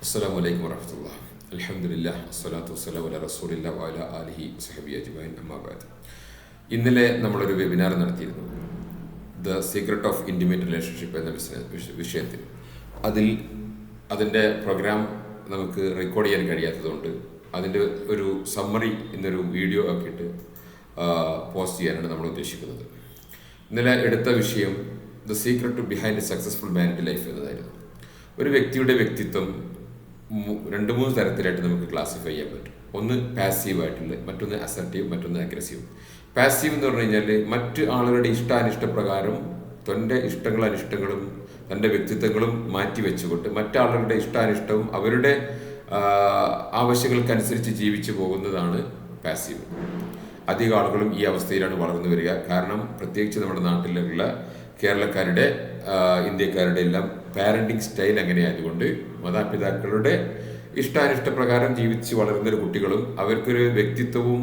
അസ്സലാമു അലൈക്കും വറഹ്മത്തുള്ളാഹി. അൽഹംദുലില്ലാഹ് വസ്സലാത്തു വസ്സലാമു അലാ റസൂലില്ലാഹി വഅലാ ആലിഹി വസഹ്ബിഹി അജ്മഈൻ. അമ്മാ ബഅദ്. ഇന്നലെ നമ്മളൊരു വെബിനാർ നടത്തിയിരുന്നു, the secret of intimate relationship എന്ന വിഷയത്തിൽ. അതിൻ്റെ പ്രോഗ്രാം നമുക്ക് റെക്കോർഡ് ചെയ്യാൻ കഴിയാത്തതുകൊണ്ട് അതിൻ്റെ ഒരു സമ്മറി എന്നൊരു വീഡിയോ ആക്കിയിട്ട് പോസ്റ്റ് ചെയ്യാനാണ് നമ്മൾ ഉദ്ദേശിക്കുന്നത്. ഇന്നലെ എടുത്ത വിഷയം the secret to behind a successful married life എന്നതായിരുന്നു. ഒരു വ്യക്തിയുടെ വ്യക്തിത്വം 2-3 തരത്തിലായിട്ട് നമുക്ക് ക്ലാസിഫൈ ചെയ്യാൻ പറ്റും. ഒന്ന് പാസീവായിട്ടുള്ള, മറ്റൊന്ന് അസർട്ടീവ്, മറ്റൊന്ന് അഗ്രസീവ്. പാസീവ് എന്ന് പറഞ്ഞു കഴിഞ്ഞാൽ മറ്റ് ആളുകളുടെ ഇഷ്ടാനിഷ്ടപ്രകാരം തൻ്റെ ഇഷ്ടങ്ങളും അനിഷ്ടങ്ങളും തൻ്റെ വ്യക്തിത്വങ്ങളും മാറ്റി വെച്ചുകൊണ്ട് മറ്റാളുകളുടെ ഇഷ്ടാനിഷ്ടവും അവരുടെ ആവശ്യങ്ങൾക്കനുസരിച്ച് ജീവിച്ചു പോകുന്നതാണ് പാസീവ്. അധികം ആളുകളും ഈ അവസ്ഥയിലാണ് വളർന്നു വരിക. കാരണം പ്രത്യേകിച്ച് നമ്മുടെ നാട്ടിലുള്ള കേരളക്കാരുടെ, ഇന്ത്യക്കാരുടെ എല്ലാം പാരൻറ്റിങ് സ്റ്റൈൽ അങ്ങനെയായതുകൊണ്ട് മാതാപിതാക്കളുടെ ഇഷ്ടാനിഷ്ടപ്രകാരം ജീവിച്ച് വളരുന്നൊരു കുട്ടികളും അവർക്കൊരു വ്യക്തിത്വവും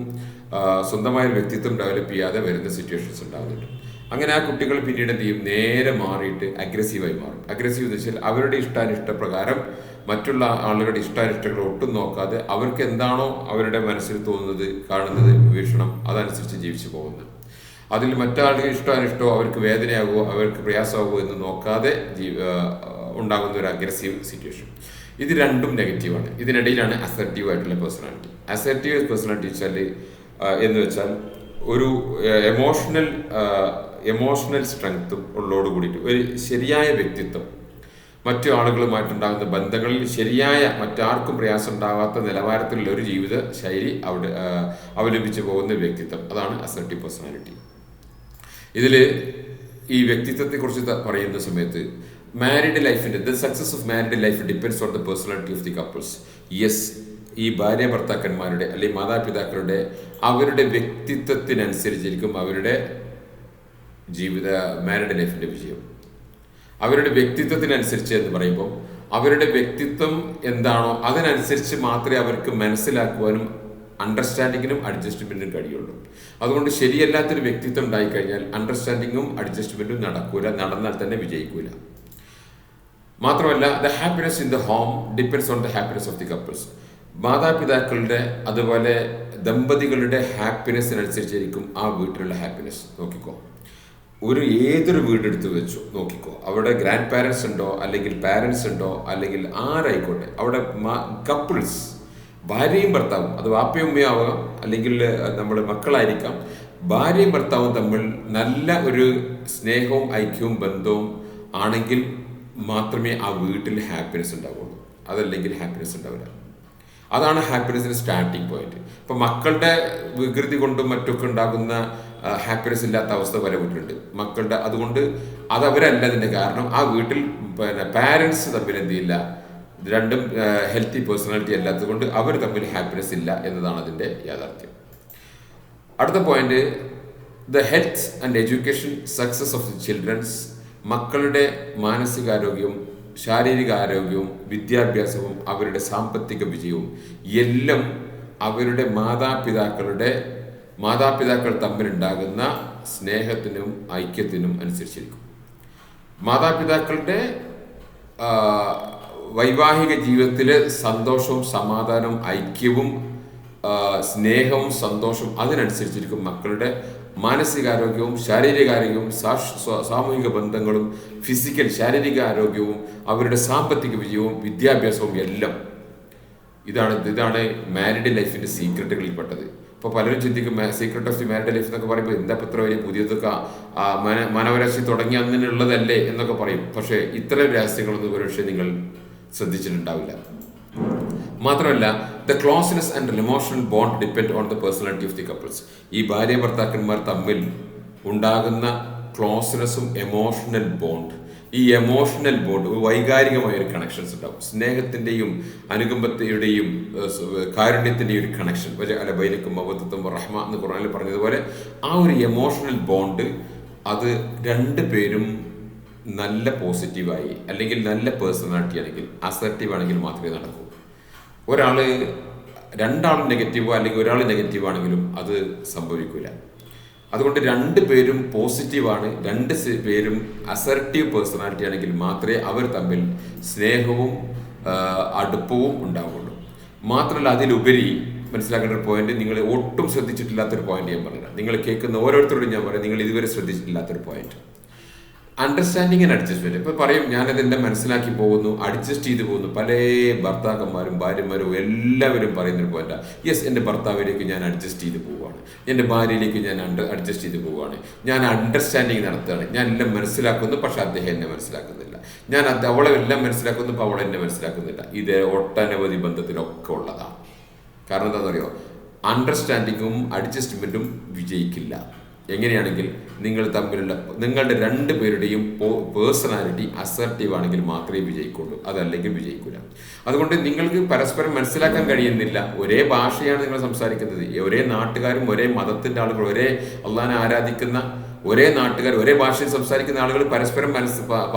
സ്വന്തമായൊരു വ്യക്തിത്വം ഡെവലപ്പ് ചെയ്യാതെ വരുന്ന സിറ്റുവേഷൻസ് ഉണ്ടാകുന്നുണ്ട്. അങ്ങനെ ആ കുട്ടികൾ പിന്നീട് എന്ത് ചെയ്യും, നേരെ മാറിയിട്ട് അഗ്രസീവായി മാറും. അഗ്രസീവ് എന്ന് വെച്ചാൽ അവരുടെ ഇഷ്ടാനിഷ്ടപ്രകാരം മറ്റുള്ള ആളുകളുടെ ഇഷ്ടാനിഷ്ടങ്ങൾ ഒട്ടും നോക്കാതെ അവർക്ക് എന്താണോ അവരുടെ മനസ്സിൽ തോന്നുന്നത്, കാണുന്നത്, വീക്ഷണം അതനുസരിച്ച് ജീവിച്ചു പോകുന്നത്. അതിൽ മറ്റാളുടെ ഇഷ്ടാനിഷ്ടമോ അവർക്ക് വേദനയാകുമോ അവർക്ക് പ്രയാസമാകുമോ എന്ന് നോക്കാതെ ഉണ്ടാകുന്ന ഒരു അഗ്രസീവ് സിറ്റുവേഷൻ. ഇത് രണ്ടും നെഗറ്റീവാണ്. ഇതിനിടയിലാണ് അസർട്ടീവ് ആയിട്ടുള്ള പേഴ്സണാലിറ്റി. അസർട്ടീവ് പേഴ്സണാലിറ്റി എന്ന് വെച്ചാൽ ഒരു എമോഷണൽ സ്ട്രെങ്ത്തും ഉള്ളതോട് കൂടിയിട്ട് ഒരു ശരിയായ വ്യക്തിത്വം, മറ്റു ആളുകളുമായിട്ടുണ്ടാകുന്ന ബന്ധങ്ങളിൽ ശരിയായ, മറ്റാർക്കും പ്രയാസം ഉണ്ടാകാത്ത നിലവാരത്തിലുള്ള ഒരു ജീവിത ശൈലി അവിടെ അവലംബിച്ചു പോകുന്ന വ്യക്തിത്വം, അതാണ് അസർട്ടീവ് പേഴ്സണാലിറ്റി. ഇതിൽ ഈ വ്യക്തിത്വത്തെക്കുറിച്ച് പറയുന്ന സമയത്ത് മാരിഡ് ലൈഫിൻ്റെ the success of married life depends on the personality of the couples. Yes, ഈ ഭാര്യ ഭർത്താക്കന്മാരുടെ അല്ലെങ്കിൽ മാതാപിതാക്കളുടെ അവരുടെ വ്യക്തിത്വത്തിനനുസരിച്ചിരിക്കും അവരുടെ മാരിഡ് ലൈഫിൻ്റെ വിജയം. അവരുടെ വ്യക്തിത്വത്തിനനുസരിച്ച് എന്ന് പറയുമ്പോൾ അവരുടെ വ്യക്തിത്വം എന്താണോ അതിനനുസരിച്ച് മാത്രമേ അവർക്ക് മനസ്സിലാക്കുവാനും അണ്ടർസ്റ്റാൻഡിങ്ങിനും അഡ്ജസ്റ്റ്മെൻറ്റിനും കഴിയുള്ളൂ. അതുകൊണ്ട് ശരിയല്ലാത്തൊരു വ്യക്തിത്വം ഉണ്ടായിക്കഴിഞ്ഞാൽ അണ്ടർസ്റ്റാൻഡിങ്ങും അഡ്ജസ്റ്റ്മെൻറ്റും നടക്കൂല, നടന്നാൽ തന്നെ വിജയിക്കൂല. മാത്രമല്ല, the happiness in the home depends on the happiness of the couples. മാതാപിതാക്കളുടെ അതുപോലെ ദമ്പതികളുടെ ഹാപ്പിനെസ്സിനനുസരിച്ചായിരിക്കും ആ വീട്ടിലുള്ള ഹാപ്പിനെസ്. നോക്കിക്കോ, ഏതൊരു വീടെടുത്ത് വെച്ചു നോക്കിക്കോ, അവിടെ ഗ്രാൻഡ് പാരൻസ് ഉണ്ടോ അല്ലെങ്കിൽ പാരൻസ് ഉണ്ടോ അല്ലെങ്കിൽ ആരായിക്കോട്ടെ, അവിടെ കപ്പിൾസ്, ഭാര്യയും ഭർത്താവും, അത് വാപ്പയും ഉമ്മയും ആവാം അല്ലെങ്കിൽ നമ്മൾ മക്കളായിരിക്കാം, ഭാര്യയും ഭർത്താവും തമ്മിൽ നല്ല ഒരു സ്നേഹവും ഐക്യവും ബന്ധവും ആണെങ്കിൽ മാത്രമേ ആ വീട്ടിൽ ഹാപ്പിനെസ് ഉണ്ടാവുള്ളൂ. അതല്ലെങ്കിൽ ഹാപ്പിനെസ് ഉണ്ടാവില്ല. അതാണ് ഹാപ്പിനെസ്സിന് സ്റ്റാർട്ടിങ് പോയിന്റ്. ഇപ്പം മക്കളുടെ വികൃതി കൊണ്ടും മറ്റൊക്കെ ഉണ്ടാകുന്ന ഹാപ്പിനെസ് ഇല്ലാത്ത അവസ്ഥ പല വീട്ടിലുണ്ട് മക്കളുടെ. അതുകൊണ്ട് അതവരല്ല അതിൻ്റെ കാരണം. ആ വീട്ടിൽ പാരൻസ് തമ്മിൽ എന്ത് ചെയ്യില്ല, രണ്ടും ഹെൽത്തി പേഴ്സണാലിറ്റി അല്ലാത്തത് കൊണ്ട് അവർ തമ്മിൽ ഹാപ്പിനെസ് ഇല്ല എന്നതാണ് അതിൻ്റെ യാഥാർത്ഥ്യം. അടുത്ത point, the health and education success of the children's. മക്കളുടെ മാനസികാരോഗ്യവും ശാരീരികാരോഗ്യവും വിദ്യാഭ്യാസവും അവരുടെ സാമ്പത്തിക വിജയവും എല്ലാം അവരുടെ മാതാപിതാക്കൾ തമ്മിലുണ്ടാകുന്ന സ്നേഹത്തിനും ഐക്യത്തിനും അനുസരിച്ചിരിക്കും. മാതാപിതാക്കളുടെ വൈവാഹിക ജീവിതത്തിലെ സന്തോഷവും സമാധാനവും ഐക്യവും സ്നേഹവും സന്തോഷവും അതിനനുസരിച്ചിരിക്കും മക്കളുടെ മാനസികാരോഗ്യവും ശാരീരികാരോഗ്യവും സാമൂഹിക ബന്ധങ്ങളും ഫിസിക്കൽ ശാരീരിക ആരോഗ്യവും അവരുടെ സാമ്പത്തിക വിജയവും വിദ്യാഭ്യാസവും എല്ലാം. ഇതാണ് മാരിഡ് ലൈഫിൻ്റെ സീക്രട്ടുകളിൽപ്പെട്ടത്. ഇപ്പോൾ പലരും ചിന്തിക്കും secret of the married life എന്നൊക്കെ പറയുമ്പോൾ എന്താ ഇത്ര വലിയ പുതിയതൊക്കെ മനോരാശി തുടങ്ങി അന്നിനുള്ളതല്ലേ എന്നൊക്കെ പറയും. പക്ഷേ ഇത്തരം രഹസ്യങ്ങളൊന്നും ഒരുപക്ഷെ നിങ്ങൾ ശ്രദ്ധിച്ചിട്ടുണ്ടാവില്ല. മാത്രമല്ല, the closeness and emotional bond depend on the personality of the couples. ഈ ഭാര്യ ഭർത്താക്കന്മാർ തമ്മിൽ ഉണ്ടാകുന്ന ക്ലോസ്നെസ്സും എമോഷണൽ ബോണ്ട്, ഈ എമോഷണൽ ബോണ്ട് വൈകാരികമായ ഒരു കണക്ഷൻസ് ഉണ്ടാവും. സ്നേഹത്തിൻ്റെയും അനുകമ്പത്തിൻ്റെയും കാരുണ്യത്തിൻ്റെയും ഒരു കണക്ഷൻ, അല്ല ബൈനക്കും മവദ്ദത്തും റഹ്മ എന്ന് ഖുർആനിൽ പറഞ്ഞതുപോലെ ആ ഒരു എമോഷണൽ ബോണ്ട് അത് രണ്ടുപേരും നല്ല പോസിറ്റീവായി അല്ലെങ്കിൽ നല്ല പേഴ്സണാലിറ്റി ആണെങ്കിൽ അസർട്ടീവ് ആണെങ്കിൽ മാത്രമേ നടക്കൂ. രണ്ടാളും നെഗറ്റീവോ അല്ലെങ്കിൽ ഒരാൾ നെഗറ്റീവ് ആണെങ്കിലും അത് സംഭവിക്കില്ല. അതുകൊണ്ട് 2 പേരും പോസിറ്റീവാണ്, 2 പേരും അസർട്ടീവ് പേഴ്സണാലിറ്റി ആണെങ്കിൽ മാത്രമേ അവർ തമ്മിൽ സ്നേഹവും അടുപ്പവും ഉണ്ടാവുള്ളൂ. മാത്രമല്ല അതിലുപരി മനസ്സിലാക്കേണ്ട ഒരു പോയിന്റ്, നിങ്ങൾ ഒട്ടും ശ്രദ്ധിച്ചിട്ടില്ലാത്തൊരു പോയിന്റ് ഞാൻ പറഞ്ഞില്ല. നിങ്ങൾ കേൾക്കുന്ന ഓരോരുത്തരോടും ഞാൻ പറയാം, നിങ്ങൾ ഇതുവരെ ശ്രദ്ധിച്ചിട്ടില്ലാത്തൊരു പോയിന്റ്, അണ്ടർസ്റ്റാൻഡിങ് ആൻഡ് അഡ്ജസ്റ്റ്മെന്റ്. ഇപ്പൊ പറയും ഞാനതെല്ലാം മനസ്സിലാക്കി പോകുന്നു, അഡ്ജസ്റ്റ് ചെയ്ത് പോകുന്നു. പല ഭർത്താക്കന്മാരും ഭാര്യമാരും എല്ലാവരും പറയുന്നൊരു പോയിന്റ്, യെസ്, എൻ്റെ ഭർത്താവിലേക്ക് ഞാൻ അഡ്ജസ്റ്റ് ചെയ്ത് പോവുകയാണ്, എൻ്റെ ഭാര്യയിലേക്ക് ഞാൻ അഡ്ജസ്റ്റ് ചെയ്ത് പോവുകയാണ്, ഞാൻ അണ്ടർസ്റ്റാൻഡിങ് നടത്തുകയാണ്, ഞാൻ എല്ലാം മനസ്സിലാക്കുന്നു, പക്ഷെ അദ്ദേഹം എന്നെ മനസ്സിലാക്കുന്നില്ല, ഞാൻ അവളെ എല്ലാം മനസ്സിലാക്കുന്നു, അപ്പോൾ അവൾ എന്നെ മനസ്സിലാക്കുന്നില്ല. ഇത് ഒട്ടനവധി ബന്ധത്തിലൊക്കെ ഉള്ളതാണ്. കാരണം എന്താണെന്നറിയോ, അണ്ടർസ്റ്റാൻഡിങ്ങും അഡ്ജസ്റ്റ്മെന്റും വിജയിക്കില്ല. എങ്ങനെയാണെങ്കിൽ നിങ്ങൾ തമ്മിലുള്ള നിങ്ങളുടെ രണ്ടു പേരുടെയും പേഴ്സണാലിറ്റി അസർട്ടീവ് ആണെങ്കിൽ മാത്രമേ വിജയിക്കുള്ളൂ, അതല്ലെങ്കിൽ വിജയിക്കില്ല. അതുകൊണ്ട് നിങ്ങൾക്ക് പരസ്പരം മനസ്സിലാക്കാൻ കഴിയുന്നില്ല. ഒരേ ഭാഷയാണ് നിങ്ങൾ സംസാരിക്കുന്നത്, ഒരേ നാട്ടുകാരും ഒരേ മതത്തിന്റെ ആളുകൾ, ഒരേ അള്ളാഹനെ ആരാധിക്കുന്ന ഒരേ നാട്ടുകാർ, ഒരേ ഭാഷയിൽ സംസാരിക്കുന്ന ആളുകൾ പരസ്പരം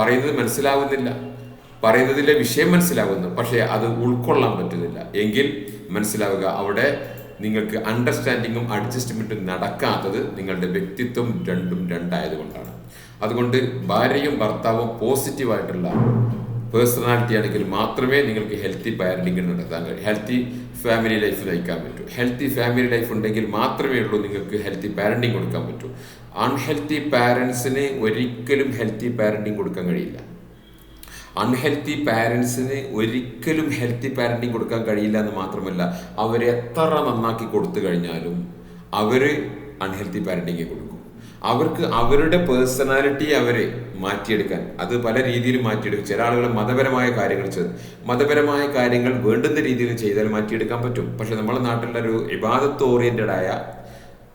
പറയുന്നത് മനസ്സിലാവുന്നില്ല, പറയുന്നതിലെ വിഷയം മനസ്സിലാവുന്നു, പക്ഷേ അത് ഉൾക്കൊള്ളാൻ പറ്റുന്നില്ല. എങ്കിൽ മനസ്സിലാവുക, അവിടെ നിങ്ങൾക്ക് അണ്ടർസ്റ്റാൻഡിങ്ങും അഡ്ജസ്റ്റ്മെന്റും നടക്കാത്തത് നിങ്ങളുടെ വ്യക്തിത്വം രണ്ടായതുകൊണ്ടാണ്. അതുകൊണ്ട് ഭാര്യയും ഭർത്താവും പോസിറ്റീവായിട്ടുള്ള പേഴ്സണാലിറ്റി ആണെങ്കിൽ മാത്രമേ നിങ്ങൾക്ക് ഹെൽത്തി പാരന്റിംഗ് നടത്താൻ കഴിയും, ഹെൽത്തി ഫാമിലി ലൈഫ് നയിക്കാൻ പറ്റൂ. ഹെൽത്തി ഫാമിലി ലൈഫ് ഉണ്ടെങ്കിൽ മാത്രമേ ഉള്ളൂ നിങ്ങൾക്ക് ഹെൽത്തി പാരന്റിംഗ് കൊടുക്കാൻ പറ്റൂ. അൺഹെൽത്തി പാരൻസിന് ഒരിക്കലും ഹെൽത്തി പാരന്റിംഗ് കൊടുക്കാൻ കഴിയില്ല. അൺഹെൽത്തി പാരൻസിന് ഒരിക്കലും ഹെൽത്തി പാരന്റിങ് കൊടുക്കാൻ കഴിയില്ല എന്ന് മാത്രമല്ല, അവരെ എത്ര നന്നാക്കി കൊടുത്തു കഴിഞ്ഞാലും അവർ അൺഹെൽത്തി പാരന്റിങ് കൊടുക്കും. അവർക്ക് അവരുടെ പേഴ്സണാലിറ്റി അവരെ മാറ്റിയെടുക്കാൻ, അത് പല രീതിയിൽ മാറ്റിയെടുക്കും. ചില ആളുകൾ മതപരമായ കാര്യങ്ങൾ വേണ്ടുന്ന രീതിയിൽ ചെയ്താൽ മാറ്റിയെടുക്കാൻ പറ്റും. പക്ഷെ നമ്മുടെ നാട്ടിലൊരു ഇബാദത്ത് ഓറിയന്റഡ് ആയ,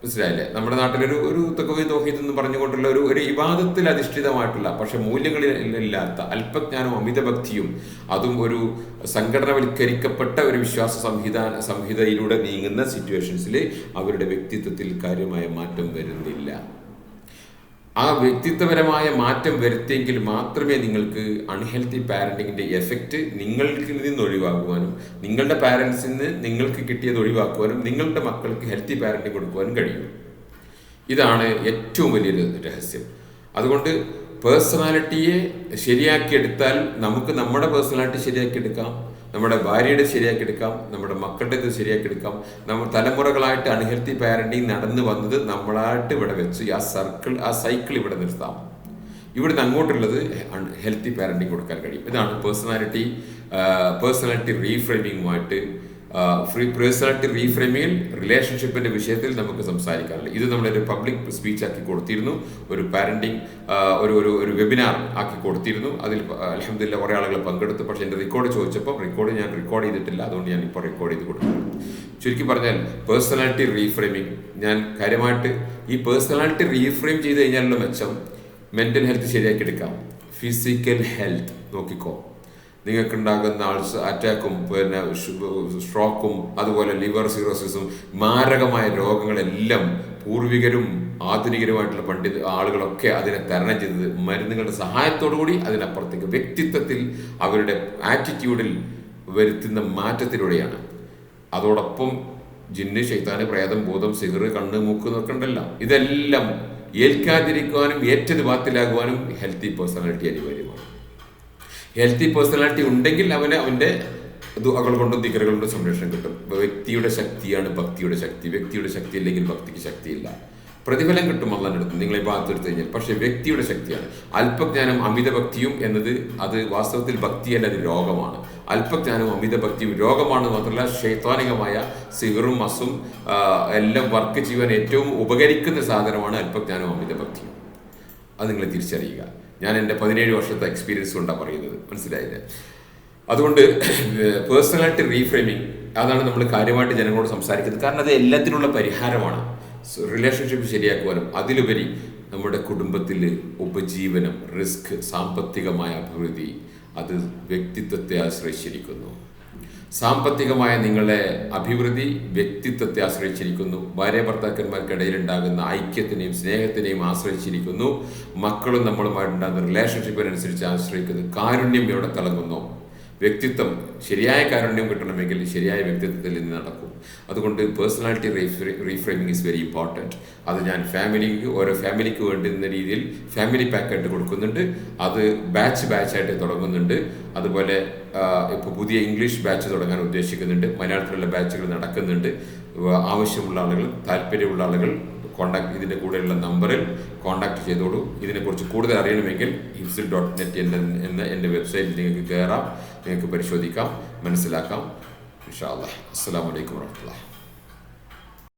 മനസ്സിലായില്ലേ, നമ്മുടെ നാട്ടിലൊരു തഖ്വീദ് എന്ന് പറഞ്ഞുകൊണ്ടുള്ള ഒരു ഇബാദത്തിൽ അധിഷ്ഠിതമായിട്ടുള്ള പക്ഷെ മൂല്യങ്ങളിലില്ലാത്ത അല്പജ്ഞാനവും അമിതഭക്തിയും അതും ഒരു സംഘടനവൽക്കരിക്കപ്പെട്ട ഒരു വിശ്വാസ സംഹിതയിലൂടെ നീങ്ങുന്ന സിറ്റുവേഷൻസിൽ അവരുടെ വ്യക്തിത്വത്തിൽ കാര്യമായ മാറ്റം വരുന്നില്ല. ആ വ്യക്തിത്വപരമായ മാറ്റം വരുത്തിയെങ്കിൽ മാത്രമേ നിങ്ങൾക്ക് അൺഹെൽത്തി പാരന്റിങ്ങിന്റെ എഫക്റ്റ് നിങ്ങൾക്ക് നിന്ന് ഒഴിവാക്കുവാനും, നിങ്ങളുടെ പാരന്റ്സിൽ നിന്ന് നിങ്ങൾക്ക് കിട്ടിയത് ഒഴിവാക്കുവാനും, നിങ്ങളുടെ മക്കൾക്ക് ഹെൽത്തി പാരന്റിങ് കൊടുക്കുവാനും കഴിയും. ഇതാണ് ഏറ്റവും വലിയൊരു രഹസ്യം. അതുകൊണ്ട് പേഴ്സണാലിറ്റിയെ ശരിയാക്കിയെടുത്താൽ നമുക്ക് നമ്മുടെ പേഴ്സണാലിറ്റി ശരിയാക്കിയെടുക്കാം, നമ്മുടെ ഭാര്യയുടെ ശരിയാക്കിയെടുക്കാം, നമ്മുടെ മക്കളുടെ ഇത് ശരിയാക്കിയെടുക്കാം. നമ്മൾ തലമുറകളായിട്ട് അൺഹെൽത്തി പാരന്റിങ് നടന്നു വന്നത് നമ്മളായിട്ട് ഇവിടെ വെച്ച് ആ സൈക്കിൾ ഇവിടെ നിർത്താം. ഇവിടുന്ന് അങ്ങോട്ടുള്ളത് ഹെൽത്തി പാരന്റിങ് കൊടുക്കാൻ കഴിയും. ഇതാണ് പേഴ്സണാലിറ്റി റീഫ്രെയിമിങ്ങുമായിട്ട് പേഴ്സണാലിറ്റി റീഫ്രെയിമിങ്ങിൽ റിലേഷൻഷിപ്പിന്റെ വിഷയത്തിൽ നമുക്ക് സംസാരിക്കാറുണ്ട്. ഇത് നമ്മളൊരു പബ്ലിക് സ്പീച്ച് ആക്കി കൊടുത്തിരുന്നു, ഒരു പാരന്റിങ് ഒരു വെബിനാർ ആക്കി കൊടുത്തിരുന്നു. അതിൽ അൽഹംദുലില്ലാഹ് കുറേ ആളുകൾ പങ്കെടുത്തു. പക്ഷെ എൻ്റെ റെക്കോർഡ് ചോദിച്ചപ്പോൾ ഞാൻ റെക്കോർഡ് ചെയ്തിട്ടില്ല, അതുകൊണ്ട് ഞാൻ ഇപ്പോൾ റെക്കോർഡ് ചെയ്ത് കൊടുക്കുന്നു. ചുരുക്കി പറഞ്ഞാൽ പേഴ്സണാലിറ്റി റീഫ്രെയിമിങ്, ഞാൻ കാര്യമായിട്ട് ഈ പേഴ്സണാലിറ്റി റീഫ്രെയിം ചെയ്ത് കഴിഞ്ഞാലുള്ള മെച്ചം, മെന്റൽ ഹെൽത്ത് ശരിയാക്കി എടുക്കാം, ഫിസിക്കൽ ഹെൽത്ത് നോക്കിക്കോ. നിങ്ങൾക്കുണ്ടാകുന്ന അറ്റാക്കും പിന്നെ സ്ട്രോക്കും അതുപോലെ ലിവർ സിറോസിസും മാരകമായ രോഗങ്ങളെല്ലാം പൂർവികരും ആധുനികരുമായിട്ടുള്ള ആളുകളൊക്കെ അതിനെ തരണം ചെയ്തത് മരുന്നുകളുടെ സഹായത്തോടു കൂടി, അതിനപ്പുറത്തേക്ക് വ്യക്തിത്വത്തിൽ അവരുടെ ആറ്റിറ്റ്യൂഡിൽ വരുത്തുന്ന മാറ്റത്തിലൂടെയാണ്. അതോടൊപ്പം ജിന്ന്, ശൈത്താന്, പ്രേതം, ഭൂതം, സിഹർ, കണ്ണ്, മൂക്ക് എന്നൊക്കെ ഉണ്ടല്ലോ, ഇതെല്ലാം ഏൽക്കാതിരിക്കുവാനും ഏറ്റത് ബാത്തിലാകുവാനും ഹെൽത്തി പേഴ്സണാലിറ്റി അനിവാര്യമാണ്. ഹെൽത്തി പേഴ്സണാലിറ്റി ഉണ്ടെങ്കിൽ അവൻ്റെ ദുആകൾ കൊണ്ടും ദിക്റുകൾ കൊണ്ടും സംരക്ഷണം കിട്ടും. വ്യക്തിയുടെ ശക്തിയാണ് ഭക്തിയുടെ ശക്തി. വ്യക്തിയുടെ ശക്തി അല്ലെങ്കിൽ ഭക്തിക്ക് ശക്തിയില്ല. പ്രതിഫലം കിട്ടും അല്ലാഹുവിന്റെ അടുത്ത് നിങ്ങളെ ഇബാദത്ത് കഴിഞ്ഞാൽ. പക്ഷെ വ്യക്തിയുടെ ശക്തിയാണ്. അല്പജ്ഞാനം അമിതഭക്തിയും എന്നത് അത് വാസ്തവത്തിൽ ഭക്തിയല്ല, അത് രോഗമാണ്. അല്പജ്ഞാനവും അമിതഭക്തിയും രോഗമാണ്. മാത്രമല്ല ശൈത്വാനികമായ സിഹറും മസും എല്ലാം വർക്ക് ചെയ്യുവാൻ ഏറ്റവും ഉപകരിക്കുന്ന സാധനമാണ് അല്പജ്ഞാനവും അമിതഭക്തിയും. അത് നിങ്ങൾ തിരിച്ചറിയുക. ഞാൻ എൻ്റെ 17 വർഷത്തെ എക്സ്പീരിയൻസ് കൊണ്ടാണ് പറയുന്നത്, മനസ്സിലായില്ലേ? അതുകൊണ്ട് പേഴ്സണാലിറ്റി റീഫ്രെയിമിങ് അതാണ് നമ്മൾ കാര്യമായിട്ട് ജനങ്ങളോട് സംസാരിക്കുന്നത്. കാരണം അത് എല്ലാത്തിനുള്ള പരിഹാരമാണ്. റിലേഷൻഷിപ്പ് ശരിയാക്കുവാനും അതിലുപരി നമ്മുടെ കുടുംബത്തിൽ ഉപജീവനം, റിസ്ക്, സാമ്പത്തികമായ അഭിവൃദ്ധി അത് വ്യക്തിത്വത്തെ ആശ്രയിച്ചിരിക്കുന്നു. സാമ്പത്തികമായ നിങ്ങളുടെ അഭിവൃദ്ധി വ്യക്തിത്വത്തെ ആശ്രയിച്ചിരിക്കുന്നു. ഭാര്യ ഭർത്താക്കന്മാർക്കിടയിൽ ഉണ്ടാകുന്ന ഐക്യത്തിനെയും സ്നേഹത്തിനെയും ആശ്രയിച്ചിരിക്കുന്നു. മക്കളും നമ്മളുമായിട്ടുണ്ടാകുന്ന റിലേഷൻഷിപ്പിനനുസരിച്ച് ആശ്രയിക്കുന്നു. കാരുണ്യം എവിടെ തിളങ്ങുന്നു, വ്യക്തിത്വം ശരിയായ കാരുണ്യം കിട്ടണമെങ്കിൽ ശരിയായ വ്യക്തിത്വത്തിൽ നിന്ന് നടക്കും. അതുകൊണ്ട് personality reframing is very important. അത് ഞാൻ ഓരോ ഫാമിലിക്ക് വേണ്ടുന്ന രീതിയിൽ ഫാമിലി പാക്കായിട്ട് കൊടുക്കുന്നുണ്ട്. അത് ബാച്ചായിട്ട് തുടങ്ങുന്നുണ്ട്. അതുപോലെ ഇപ്പോൾ പുതിയ ഇംഗ്ലീഷ് ബാച്ച് തുടങ്ങാൻ ഉദ്ദേശിക്കുന്നുണ്ട്. മലയാളത്തിലുള്ള ബാച്ചുകൾ നടക്കുന്നുണ്ട്. ആവശ്യമുള്ള ആളുകൾ, താല്പര്യമുള്ള ആളുകൾ ഇതിൻ്റെ കൂടെയുള്ള നമ്പറിൽ കോൺടാക്ട് ചെയ്തോളൂ. ഇതിനെക്കുറിച്ച് കൂടുതൽ അറിയണമെങ്കിൽ hifz.net എന്ന എൻ്റെ വെബ്സൈറ്റിൽ നിങ്ങൾക്ക് കയറാം, നിങ്ങൾക്ക് പരിശോധിക്കാം, മനസ്സിലാക്കാം. ഇൻഷാ അല്ലാഹ്. അസ്സലാമു അലൈക്കും വറഹ്മത്തുള്ളാഹി.